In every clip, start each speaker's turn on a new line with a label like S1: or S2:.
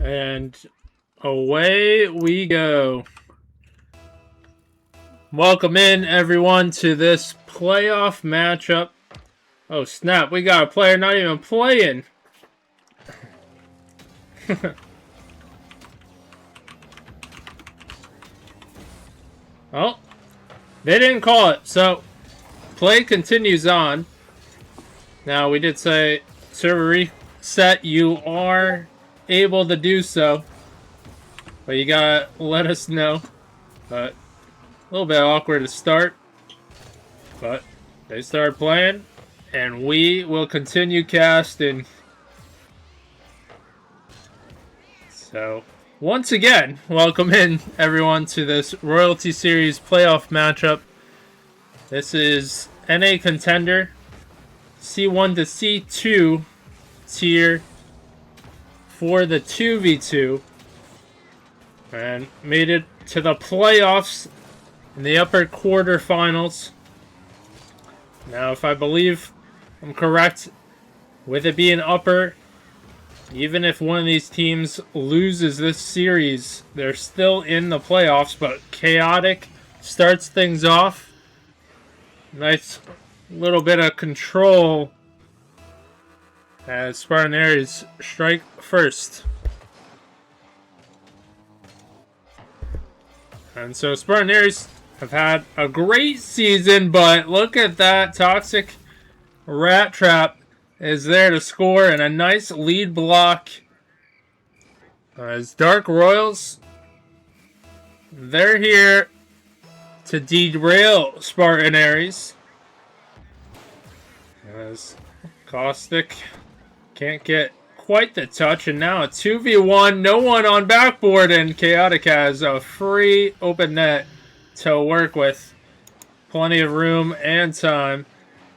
S1: And away we go. Welcome in, everyone, to this playoff matchup. Oh, snap. We got a player not even playing. Oh, they didn't call it. So, play continues on. Now, we did say server reset. You are able to do so. But you gotta let us know. But a little bit awkward to start. But they started playing. And we will continue casting. So, once again, welcome in, everyone, to this Royalty Series playoff matchup. This is NA Contender, C1-C2 tier for the 2v2. And made it to the playoffs in the upper quarterfinals. Now, if I believe I'm correct, with it being upper, even if one of these teams loses this series, they're still in the playoffs, but Chaotic starts things off. Nice little bit of control as Spartan Ares strike first. And so Spartan Ares have had a great season, but look at that. Toxic Rat Trap is there to score, and a nice lead block. As Dark Royals, they're here to derail Spartan Ares. As Caustic can't get quite the touch, and now a 2v1, no one on backboard, and Chaotic has a free open net to work with. Plenty of room and time.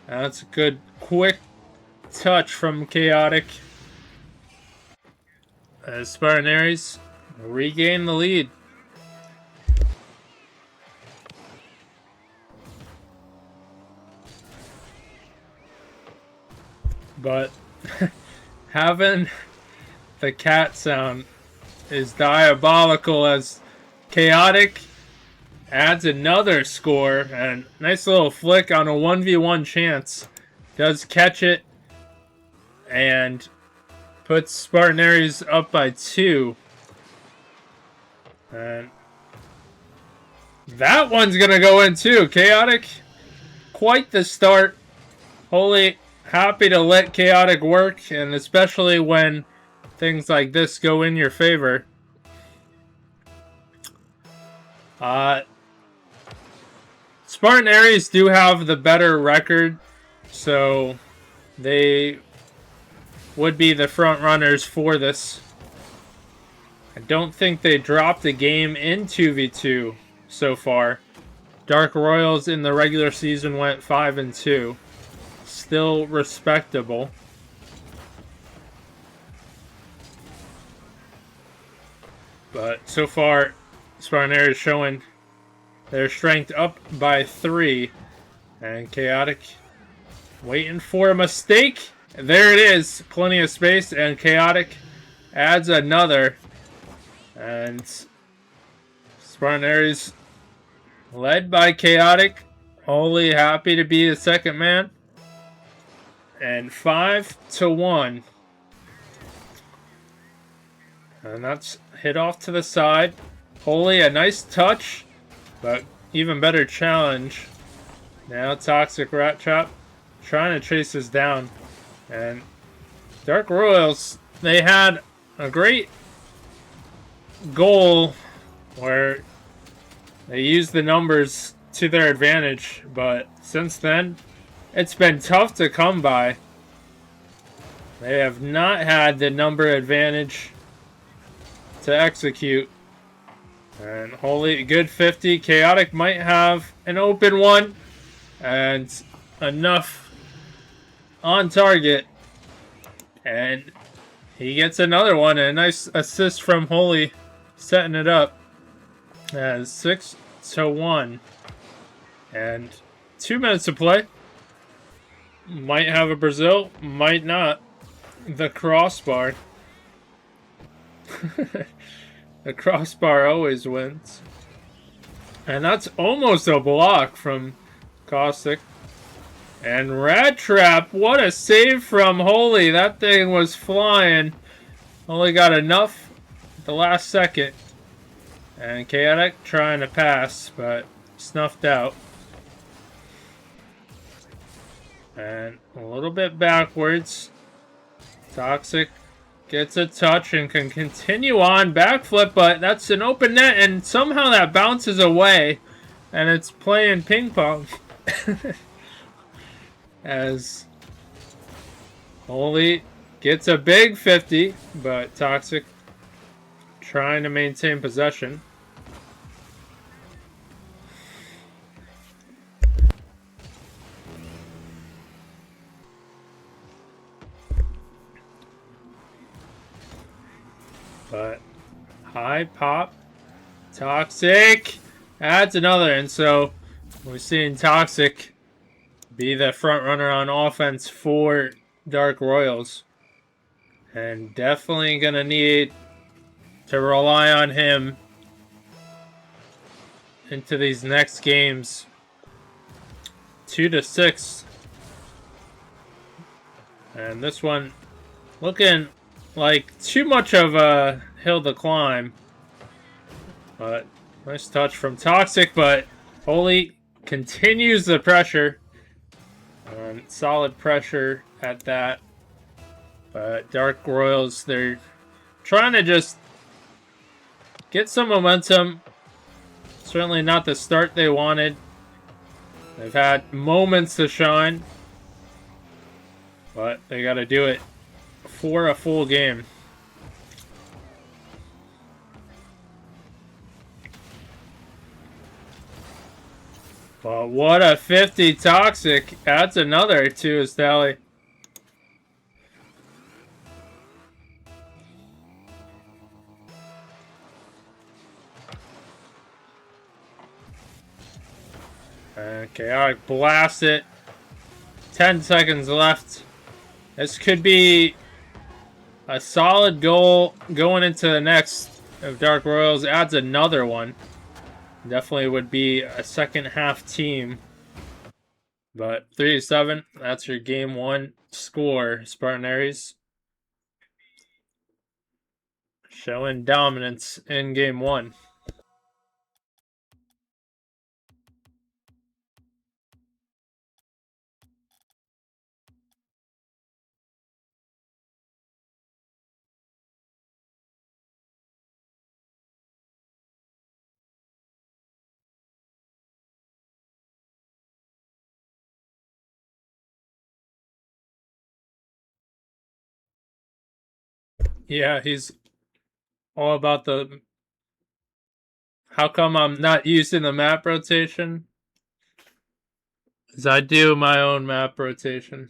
S1: That's a good quick touch from Chaotic as Spartan Ares regain the lead. But having the cat sound is diabolical as Chaotic adds another score, and nice little flick on a 1v1 chance. Does catch it and puts Spartan Ares up by 2. And that one's gonna go in too. Chaotic, quite the start. Wholly happy to let Chaotic work, and especially when things like this go in your favor. Spartan Ares do have the better record, so they would be the front runners for this. I don't think they dropped a game in 2v2 so far. Dark Royals in the regular season went 5-2. Still respectable. But so far, Spartan Ares showing their strength up by 3. And Chaotic waiting for a mistake. There it is. Plenty of space, and Chaotic adds another. And Spartan Ares led by Chaotic. Only happy to be the second man. And 5-1. And that's hit off to the side. Holy, a nice touch, but even better challenge. Now Toxic Rat Trap trying to chase this down. And Dark Royals, they had a great goal where they used the numbers to their advantage, but since then, it's been tough to come by. They have not had the number advantage to execute. And holy, good 50. Chaotic might have an open one. And enough on target. And he gets another one. And a nice assist from Holy, setting it up. As 6-1. And 2 minutes to play. Might have a Brazil, might not. The crossbar. The crossbar always wins. And that's almost a block from Caustic. And Rat Trap, what a save from Holy. That thing was flying. Only got enough at the last second. And Chaotic trying to pass, but snuffed out. And a little bit backwards. Toxic gets a touch and can continue on backflip, but that's an open net, and somehow that bounces away, and it's playing ping pong. As Holy gets a big 50, but Toxic trying to maintain possession. But high pop, Toxic adds another, and so we're seeing Toxic be the front runner on offense for Dark Royals, and definitely gonna need to rely on him into these next games. 2-6, and this one looking like too much of a hill to climb, but nice touch from Toxic. But Holy continues the pressure, solid pressure at that. But Dark Royals, they're trying to just get some momentum. Certainly not the start they wanted. They've had moments to shine, but they got to do it for a full game. But what a 50 Toxic. Adds another to his tally. And Chaotic blasts it. 10 seconds left. This could be a solid goal going into the next. If Dark Royals adds another one, definitely would be a second half team. But 3-7, that's your game one score. Spartan Ares showing dominance in game one. Yeah, he's all about the... How come I'm not using the map rotation? Because I do my own map rotation.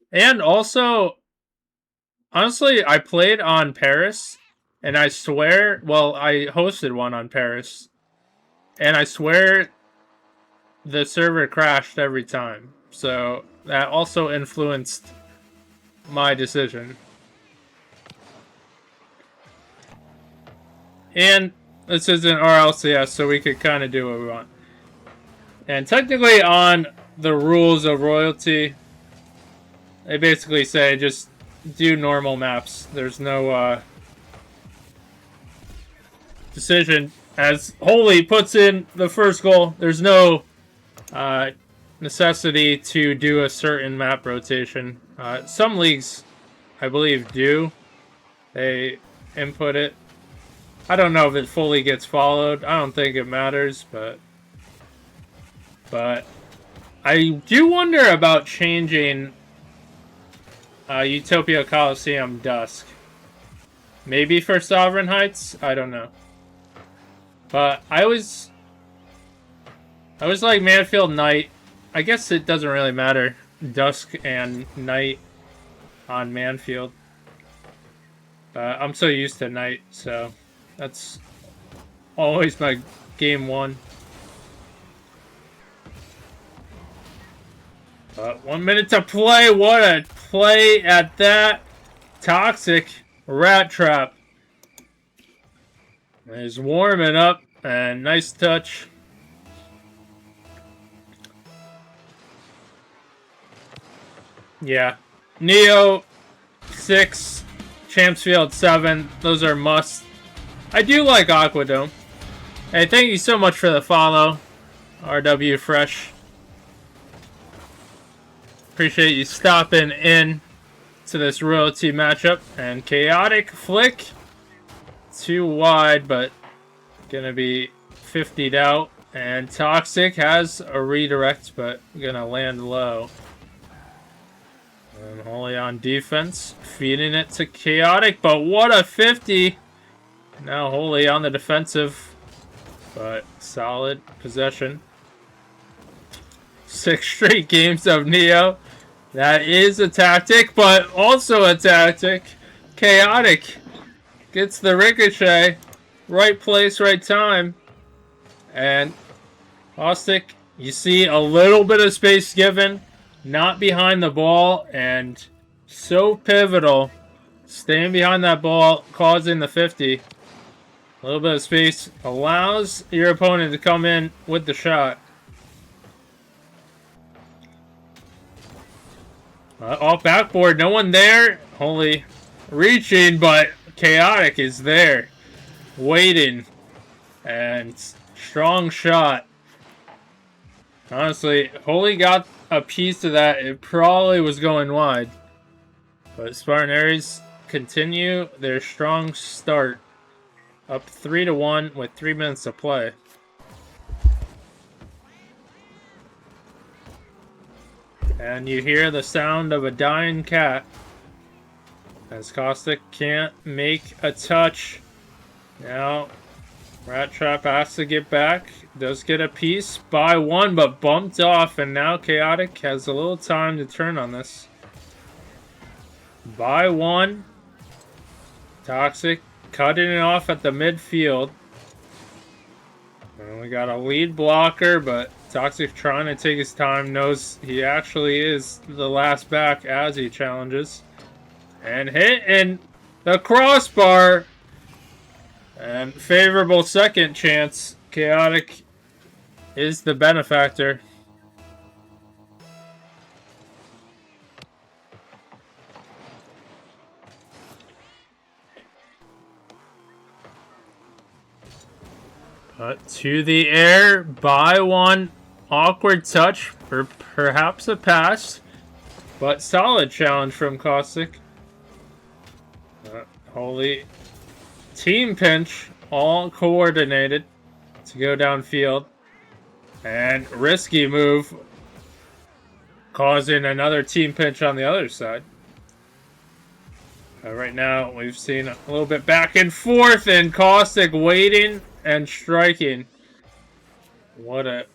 S1: And also, honestly, I played on Paris, and I swear, well, I hosted one on Paris, and I swear the server crashed every time. So that also influenced my decision. And this isn't RLCS, so we could kind of do what we want. And technically on the rules of royalty, they basically say just do normal maps. There's no decision. As Holy puts in the first goal, there's no necessity to do a certain map rotation. Some leagues, I believe, do. They input it. I don't know if it fully gets followed. I don't think it matters, but I do wonder about changing Utopia Coliseum Dusk. Maybe for Sovereign Heights? I don't know. But I was like Manfield Night. I guess it doesn't really matter. Dusk and Night on Manfield. I'm so used to Night, so that's always my game one. But 1 minute to play. What a play at that. Toxic rat trap. He's warming up, and nice touch. Yeah. Neo 6, Champs Field 7. Those are musts. I do like Aquadome. Hey, thank you so much for the follow, RW Fresh. Appreciate you stopping in to this royalty matchup. And Chaotic Flick. Too wide, but gonna be 50'd out. And Toxic has a redirect, but gonna land low. And Holy on defense, feeding it to Chaotic, but what a 50! Now Holy on the defensive, but solid possession. 6 straight games of Neo. That is a tactic, but also a tactic. Chaotic gets the ricochet. Right place, right time. And Caustic, you see a little bit of space given. Not behind the ball, and so pivotal. Staying behind that ball, causing the 50. A little bit of space allows your opponent to come in with the shot. Off backboard, no one there. Holy reaching, but Chaotic is there. Waiting. And strong shot. Honestly, Holy got a piece of that. It probably was going wide. But Spartan Ares continue their strong start. Up 3-1 with 3 minutes to play. And you hear the sound of a dying cat. As Caustic can't make a touch. Now, Rat Trap has to get back. Does get a piece by 1, but bumped off. And now Chaotic has a little time to turn on this. By 1. Toxic cutting it off at the midfield. And we got a lead blocker, but Toxic trying to take his time. Knows he actually is the last back as he challenges. And hitting the crossbar. And favorable second chance. Chaotic is the benefactor. To the air, by 1. Awkward touch, or perhaps a pass. But solid challenge from Caustic. Holy team pinch, all coordinated to go downfield. And risky move, causing another team pinch on the other side. Right now, we've seen a little bit back and forth, and Caustic waiting and striking. What a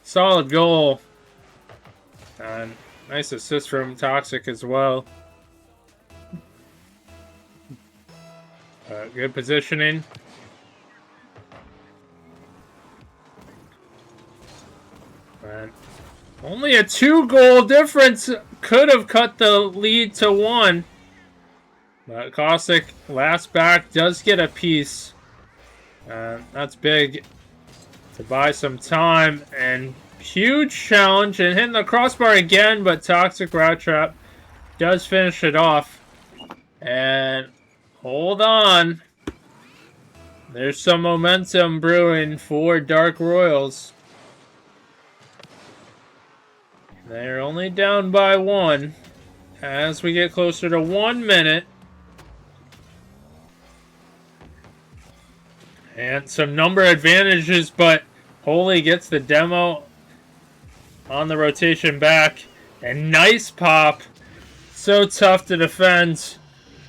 S1: solid goal. And nice assist from Toxic as well. Good positioning. And only a 2-goal difference could have cut the lead to 1. But Caustic, last back, does get a piece. That's big to buy some time. And huge challenge. And hitting the crossbar again, but Toxic Rat Trap does finish it off. And hold on. There's some momentum brewing for Dark Royals. They're only down by 1 as we get closer to 1 minute. And some number advantages, but Holy gets the demo on the rotation back. And nice pop. So tough to defend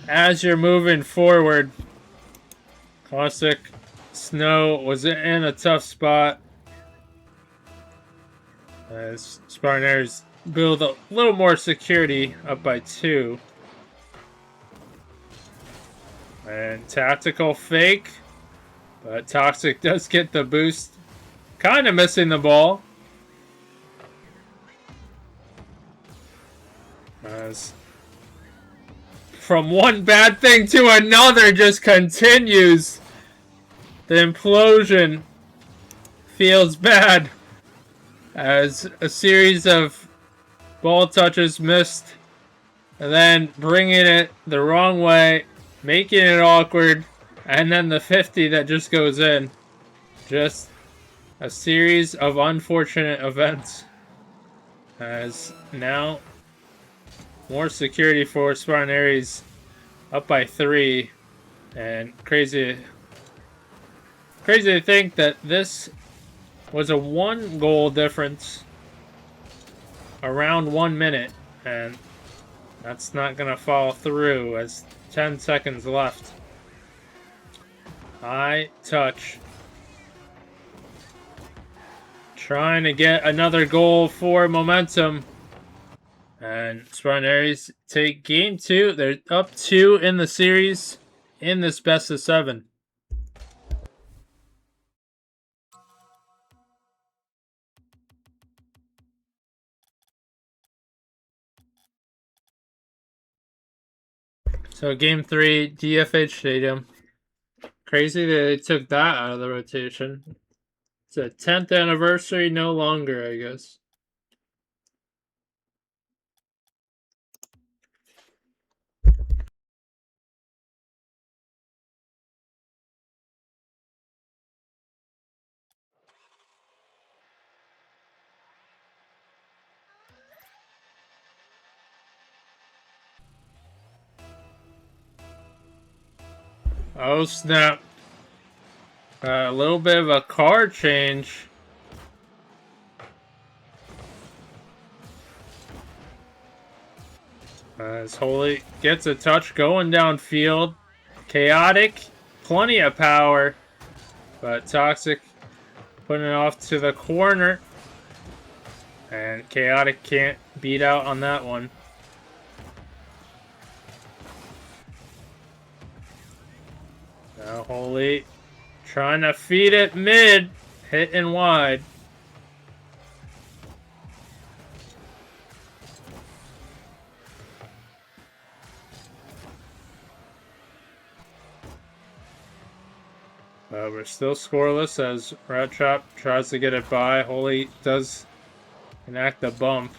S1: as you're moving forward. Caustic Snow was in a tough spot. As Spartan Ares build a little more security, up by 2. And tactical fake. But Toxic does get the boost. Kind of missing the ball. As from one bad thing to another just continues. The implosion feels bad as a series of ball touches missed, and then bringing it the wrong way, making it awkward, and then the 50 that just goes in. Just a series of unfortunate events. As now more security for Spartan Ares, up by 3, and crazy to think that this was a 1-goal difference around 1 minute, and that's not gonna fall through as 10 seconds left. High touch. Trying to get another goal for momentum. And Spartan Ares take game 2. They're up 2 in the series in this best of 7. So game 3, DFH Stadium. Crazy that they took that out of the rotation. It's a 10th anniversary, no longer, I guess. Oh snap. A little bit of a card change. As Holy gets a touch going downfield. Chaotic, plenty of power. But Toxic putting it off to the corner. And Chaotic can't beat out on that one. Now Holy trying to feed it mid, hitting wide. We're still scoreless as Rat Trap tries to get it by. Holy does enact the bump.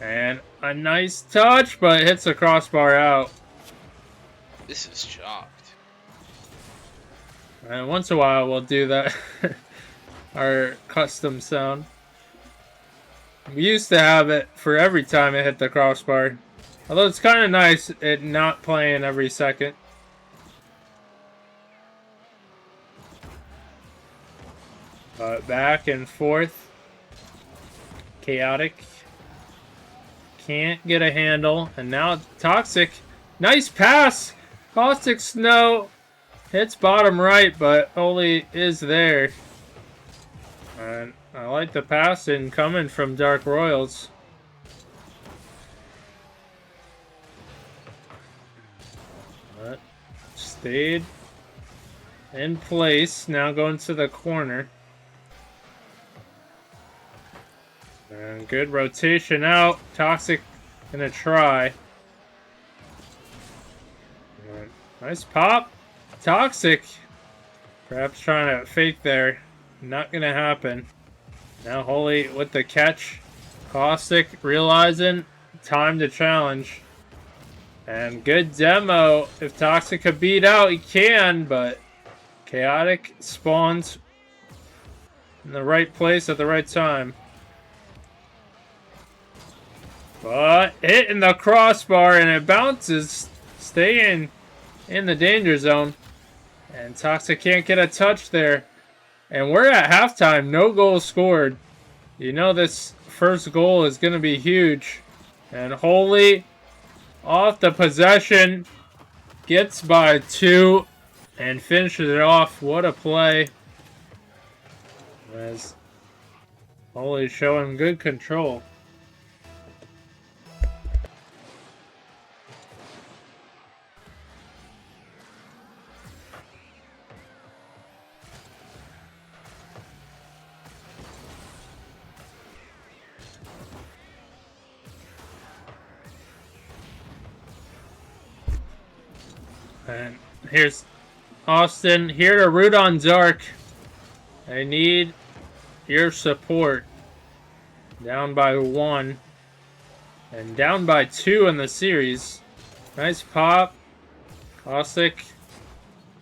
S1: And a nice touch, but hits the crossbar out.
S2: This is shocked.
S1: And once in a while we'll do that. Our custom sound. We used to have it for every time it hit the crossbar. Although it's kind of nice it not playing every second. But back and forth. Chaotic. Can't get a handle. And now Toxic. Nice pass. Caustic Snow. Hits bottom right, but Oli is there. And I like the passing coming from Dark Royals. But stayed in place. Now going to the corner. And good rotation out. Toxic gonna try. And nice pop. Toxic. Perhaps trying to fake there. Not gonna happen. Now Holy with the catch. Caustic realizing time to challenge. And good demo. If Toxic could beat out, he can, but Chaotic spawns in the right place at the right time. But hitting the crossbar and it bounces, staying in the danger zone. And Toxic can't get a touch there. And we're at halftime, no goals scored. You know this first goal is going to be huge. And Holy off the possession, gets by 2 and finishes it off. What a play. As Holy showing good control. And here's Austin here to root on Dark. I need your support. Down by 1. And down by 2 in the series. Nice pop. Caustic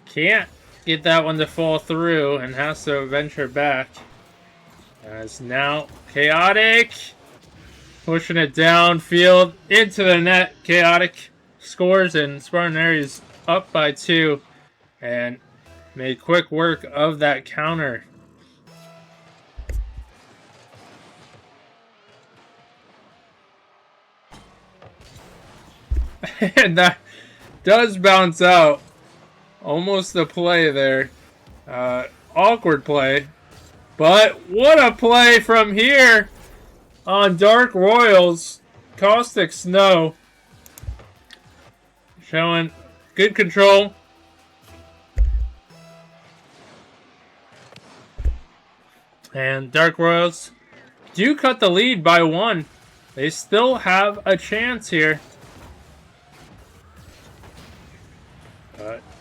S1: can't get that one to fall through and has to venture back. As now Chaotic pushing it downfield into the net. Chaotic scores and Spartan Ares up by 2 and made quick work of that counter. And that does bounce out. Almost a play there. Awkward play. But what a play from here on Dark Royals. Caustic Snow. Showing good control. And Dark Royals do cut the lead by 1. They still have a chance here.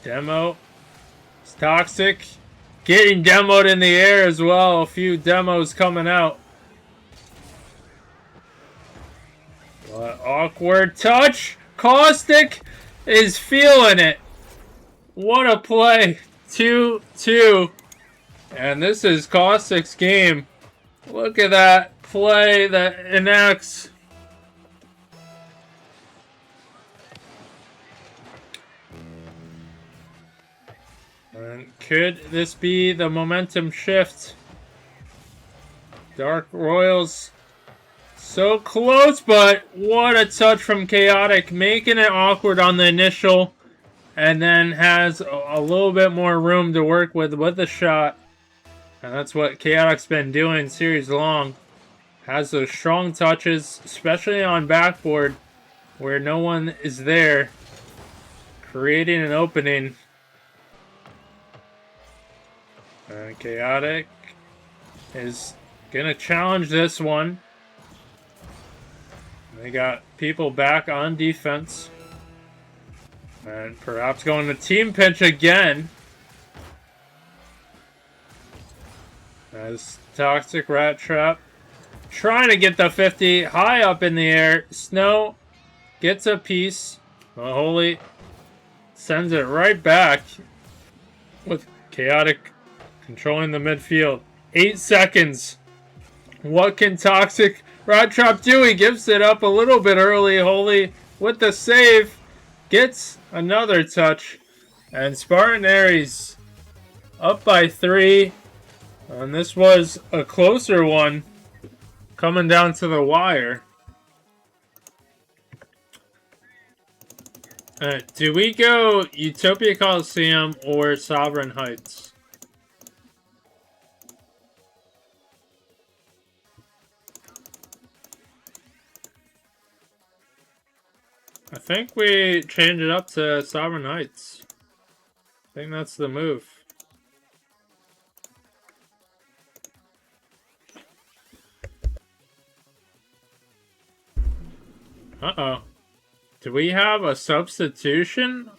S1: Demo. It's Toxic. Getting demoed in the air as well. A few demos coming out. What awkward touch. Caustic is feeling it. What a play. 2-2. And this is Caustic's game. Look at that play that enacts. And could this be the momentum shift? Dark Royals so close, but what a touch from Chaotic, making it awkward on the initial, and then has a little bit more room to work with the shot. And that's what Chaotic's been doing series long. Has those strong touches, especially on backboard, where no one is there, creating an opening. Chaotic is gonna challenge this one. They got people back on defense. And perhaps going to team pinch again. As Toxic Rat Trap trying to get the 50 high up in the air. Snow gets a piece. Holy sends it right back with Chaotic controlling the midfield. 8 seconds. What can Toxic Rat Trap do? He gives it up a little bit early. Holy with the save. Gets another touch. And Spartan Ares up by 3. And this was a closer one. Coming down to the wire. Do we go Utopia Coliseum or Sovereign Heights? I think we change it up to Sovereign Heights. I think that's the move. Uh-oh. Do we have a substitution?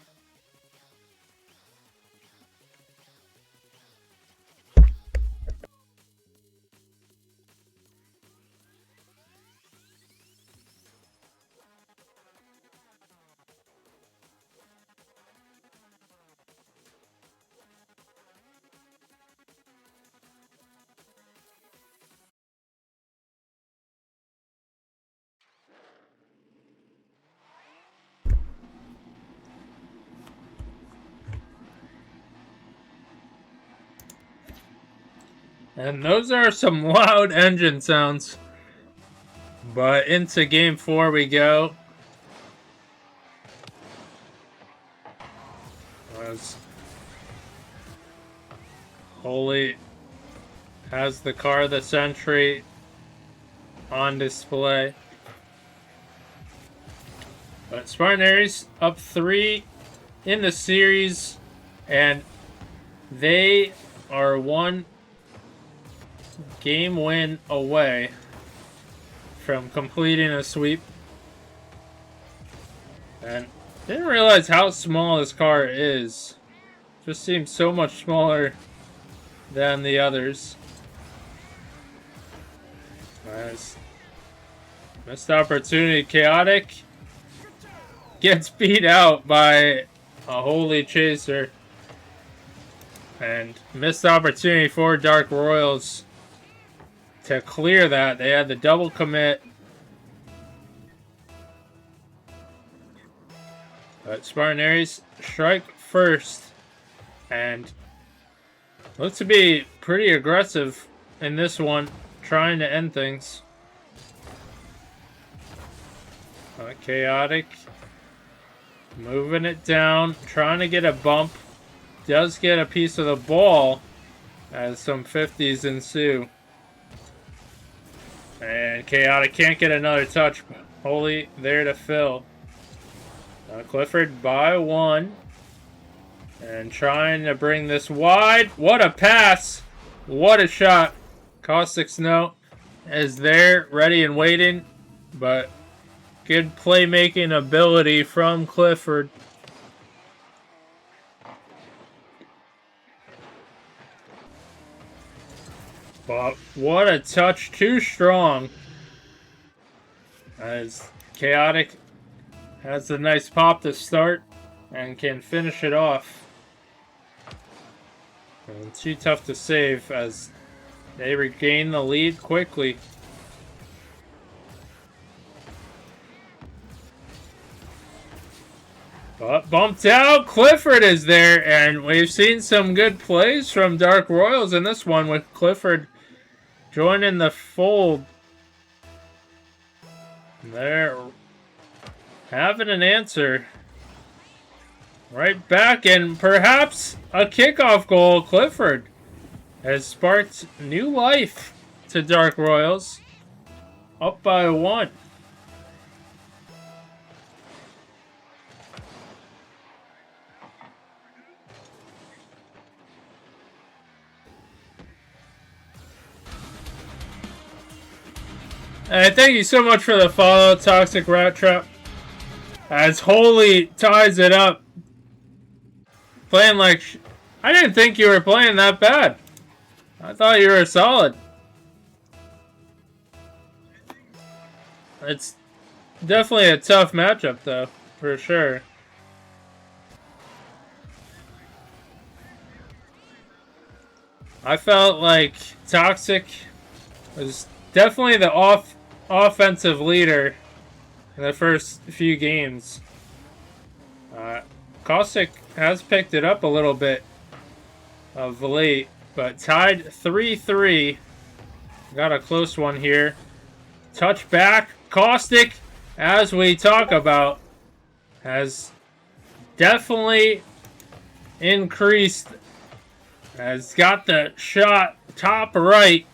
S1: And those are some loud engine sounds. But into game 4 we go. As Holy has the car of the century on display. But Spartan Ares up 3 in the series. And they are 1 game win away from completing a sweep. And Didn't realize how small this car is. Just seems so much smaller than the others. Nice. Missed opportunity. Chaotic gets beat out by a holy chaser. And missed opportunity for Dark Royals to clear that. They had the double commit. But Spartan Ares strike first. And looks to be pretty aggressive in this one, trying to end things. Chaotic moving it down, trying to get a bump. Does get a piece of the ball as some 50s ensue. And Chaotic can't get another touch. Holy there to fill. Clifford by 1. And trying to bring this wide. What a pass! What a shot! Caustic Snow is there, ready and waiting. But good playmaking ability from Clifford. But what a touch, too strong. As Chaotic has a nice pop to start and can finish it off. And too tough to save as they regain the lead quickly. But bumped out, Clifford is there, and we've seen some good plays from Dark Royals in this one with Clifford joining the fold. They're having an answer. Right back, and perhaps a kickoff goal. Clifford has sparked new life to Dark Royals. Up by 1. And thank you so much for the follow, Toxic Rat Trap. As Holy ties it up. Playing like... I didn't think you were playing that bad. I thought you were solid. It's definitely a tough matchup, though. For sure. I felt like Toxic was definitely the offensive leader in the first few games. Caustic has picked it up a little bit of late, but tied 3-3. Got a close one here. Touch back. Caustic, as we talk about, has definitely increased. Has got the shot top right.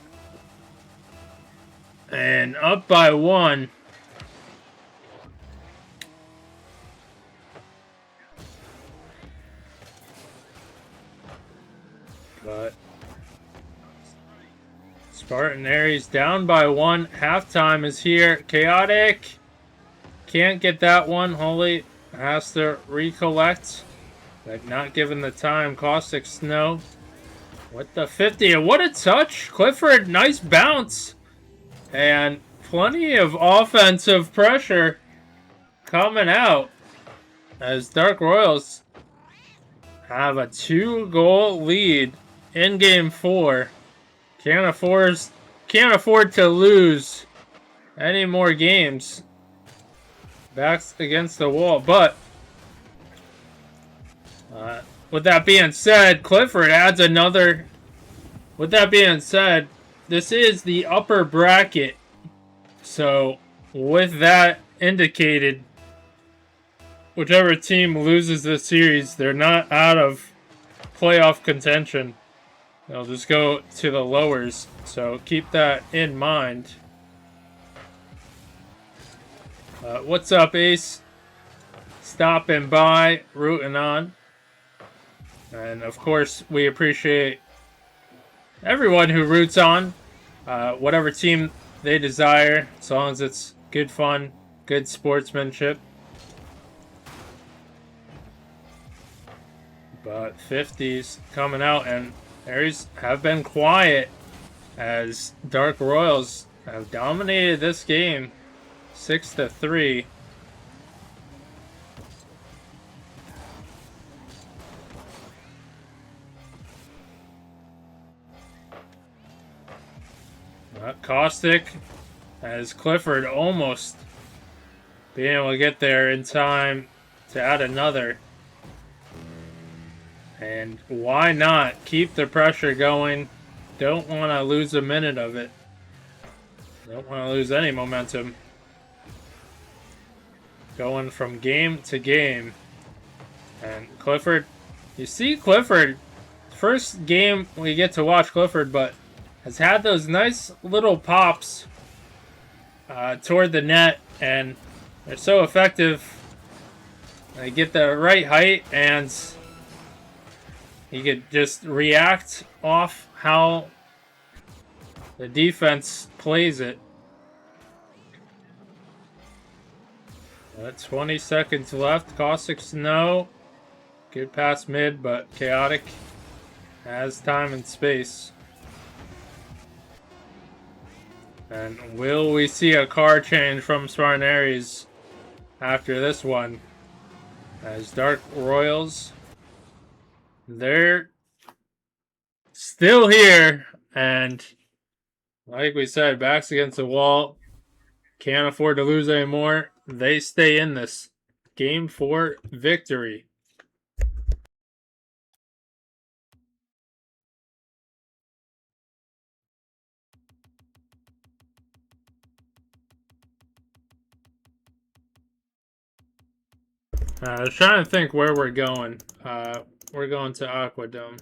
S1: And up by 1. But Spartan Ares down by 1. Halftime is here. Chaotic can't get that one. Holy has to recollect. But not given the time. Caustic Snow with the 50. What a touch. Clifford, nice bounce. And plenty of offensive pressure coming out as Dark Royals have a 2-goal lead in Game 4. Can't afford to lose any more games. Backs against the wall. But with that being said, Clifford adds another. With that being said, this is the upper bracket. So with that indicated, whichever team loses this series, they're not out of playoff contention. They'll just go to the lowers. So keep that in mind. What's up, Ace? Stopping by, rooting on. And of course, we appreciate everyone who roots on whatever team they desire, as long as it's good fun, good sportsmanship. But 50s coming out, and Ares have been quiet as Dark Royals have dominated this game 6-3. Caustic as Clifford almost being able to get there in time to add another. And why not keep the pressure going? Don't want to lose a minute of it. Don't want to lose any momentum. Going from game to game. And Clifford, you see Clifford, first game we get to watch Clifford, but has had those nice little pops toward the net, and they're so effective. They get the right height, and he could just react off how the defense plays it. 20 seconds left. Caustic Snow. Good pass mid, but Chaotic has time and space. And will we see a card change from Spartan Ares after this one? As Dark Royals, they're still here, and like we said, backs against the wall. Can't afford to lose anymore. They stay in this game for victory. I was trying to think where we're going. We're going to Aquadome.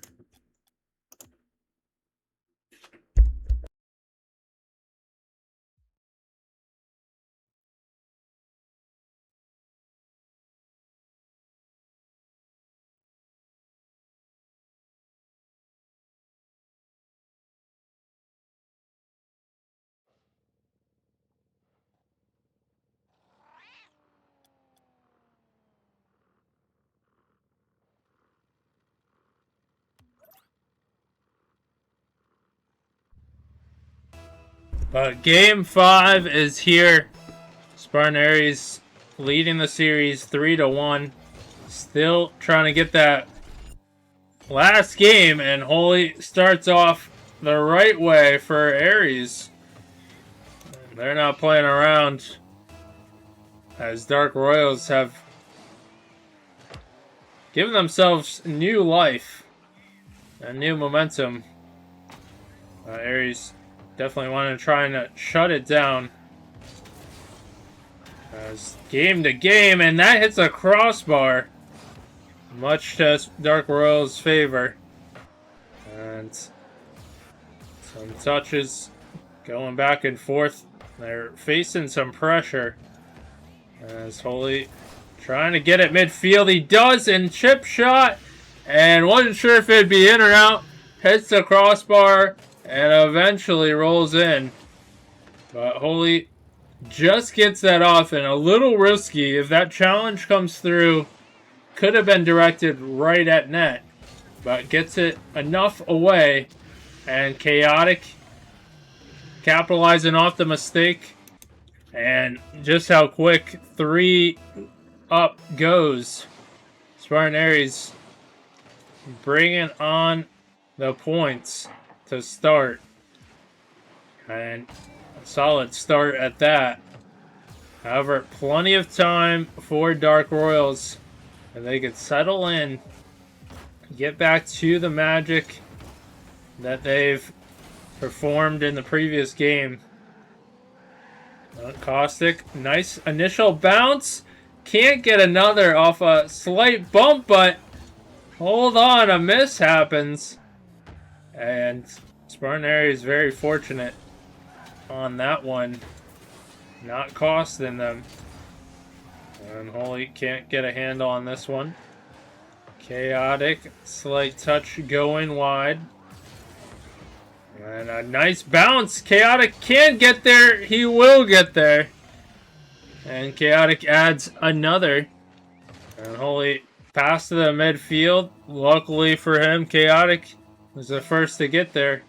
S1: But game 5 is here. Spartan Ares leading the series 3-1. Still trying to get that last game, and Holy starts off the right way for Ares. They're not playing around, as Dark Royals have given themselves new life and new momentum. Ares definitely wanted to try and shut it down. As game to game, and that hits a crossbar, much to Dark Royals' favor. And some touches going back and forth. They're facing some pressure. As Holy trying to get it midfield. He does, and chip shot. And wasn't sure if it'd be in or out. Hits the crossbar and eventually rolls in. But Holy just gets that off, and a little risky. If that challenge comes through, could have been directed right at net. But gets it enough away. And Chaotic capitalizing off the mistake. And just how quick 3 up goes. Spartan Ares bringing on the points to start. And a solid start at that. However, plenty of time for Dark Royals. And they could settle in. Get back to the magic that they've performed in the previous game. Caustic, nice initial bounce. Can't get another off a slight bump, but hold on, a miss happens. And Spartan Ares is very fortunate on that one. Not costing them. And Holy can't get a handle on this one. Chaotic, slight touch going wide. And a nice bounce. Chaotic can get there. He will get there. And Chaotic adds another. And Holy pass to the midfield. Luckily for him, Chaotic was the first to get there.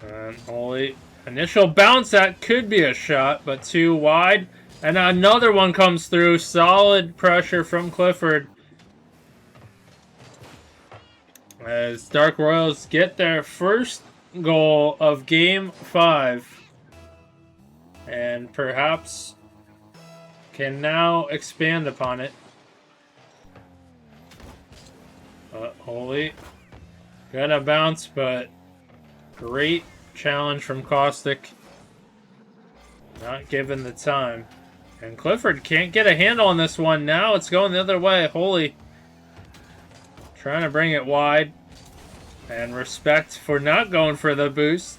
S1: And only initial bounce, that could be a shot, but too wide. And another one comes through. Solid pressure from Clifford. As Dark Royals get their first goal of Game 5. And perhaps can now expand upon it. Holy. Gonna bounce, but great challenge from Caustic. Not given the time. And Clifford can't get a handle on this one. Now it's going the other way. Holy. Trying to bring it wide. And respect for not going for the boost.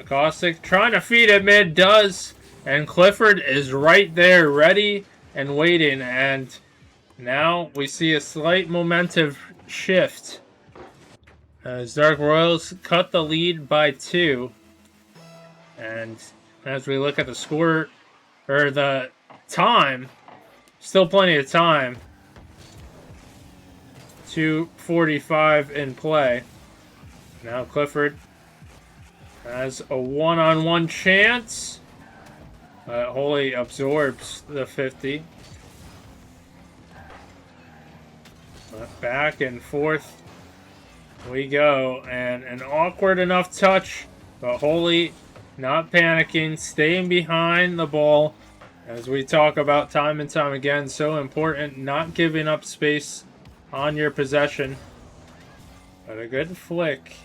S1: Caustic trying to feed it mid. Does. And Clifford is right there, ready and waiting. And now we see a slight momentum shift. As Dark Royals cut the lead by 2. And as we look at the score, or the time, still plenty of time. 2:45 in play. Now Clifford has a one-on-one chance. Holy absorbs the 50. Back and forth we go. And an awkward enough touch, but Holy not panicking, staying behind the ball. As we talk about time and time again, so important, not giving up space on your possession. But a good flick.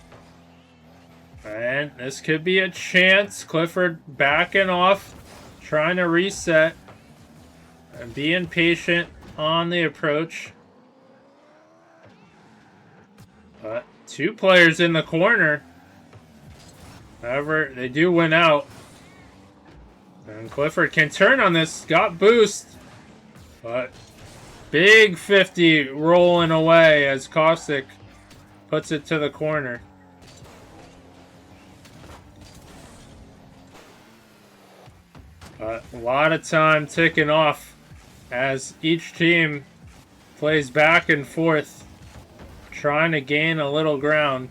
S1: And this could be a chance. Clifford backing off, trying to reset. And being patient on the approach. But 2 players in the corner. However, they do win out. And Clifford can turn on this. Got boost. But big 50 rolling away as Caustic puts it to the corner. But a lot of time ticking off as each team plays back and forth, trying to gain a little ground.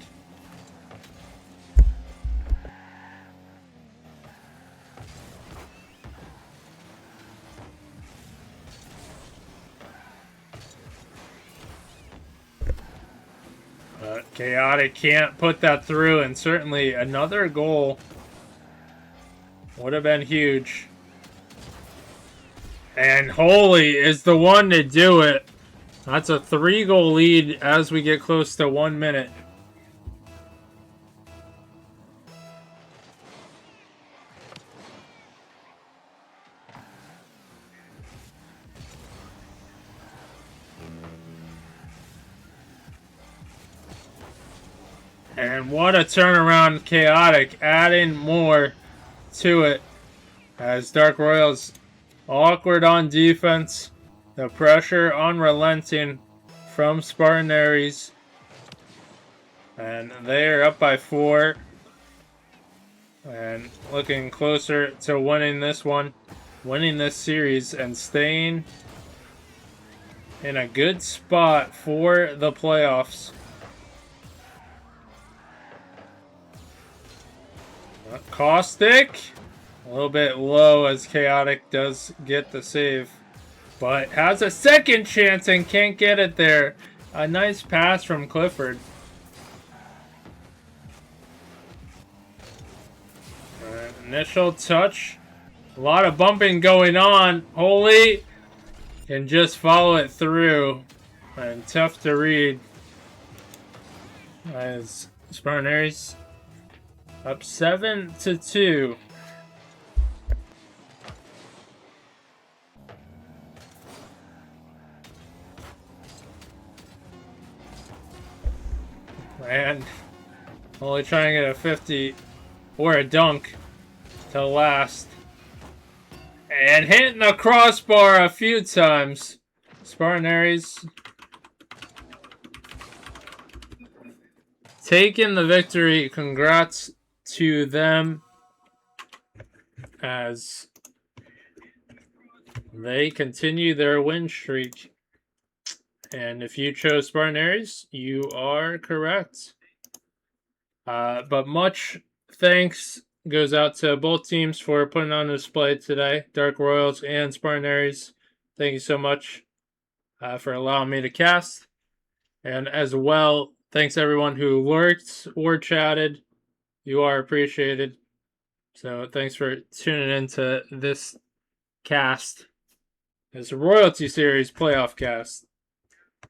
S1: Chaotic can't put that through, and certainly another goal would have been huge. And Holy is the one to do it. That's a 3-goal lead as we get close to 1 minute. And what a turnaround, Chaotic, adding more to it as Dark Royals awkward on defense. The pressure unrelenting from Spartan Ares. And they are up by 4. And looking closer to winning this one, winning this series, and staying in a good spot for the playoffs. Caustic, a little bit low as Chaotic does get the save, but has a second chance and can't get it there. A nice pass from Clifford. Initial touch, a lot of bumping going on. Holy can just follow it through, and tough to read as Spartan Ares up 7-2. And only trying to get a 50 or a dunk to last. And hitting the crossbar a few times. Spartan Ares taking the victory. Congrats to them as They continue their win streak. And if you chose Spartan Ares, you are correct. But much thanks goes out to both teams for putting on display today, Dark Royals and Spartan Ares. Thank you so much for allowing me to cast. And as well, thanks everyone who lurked or chatted. You are appreciated. So thanks for tuning into this cast. This Royalty Series playoff cast.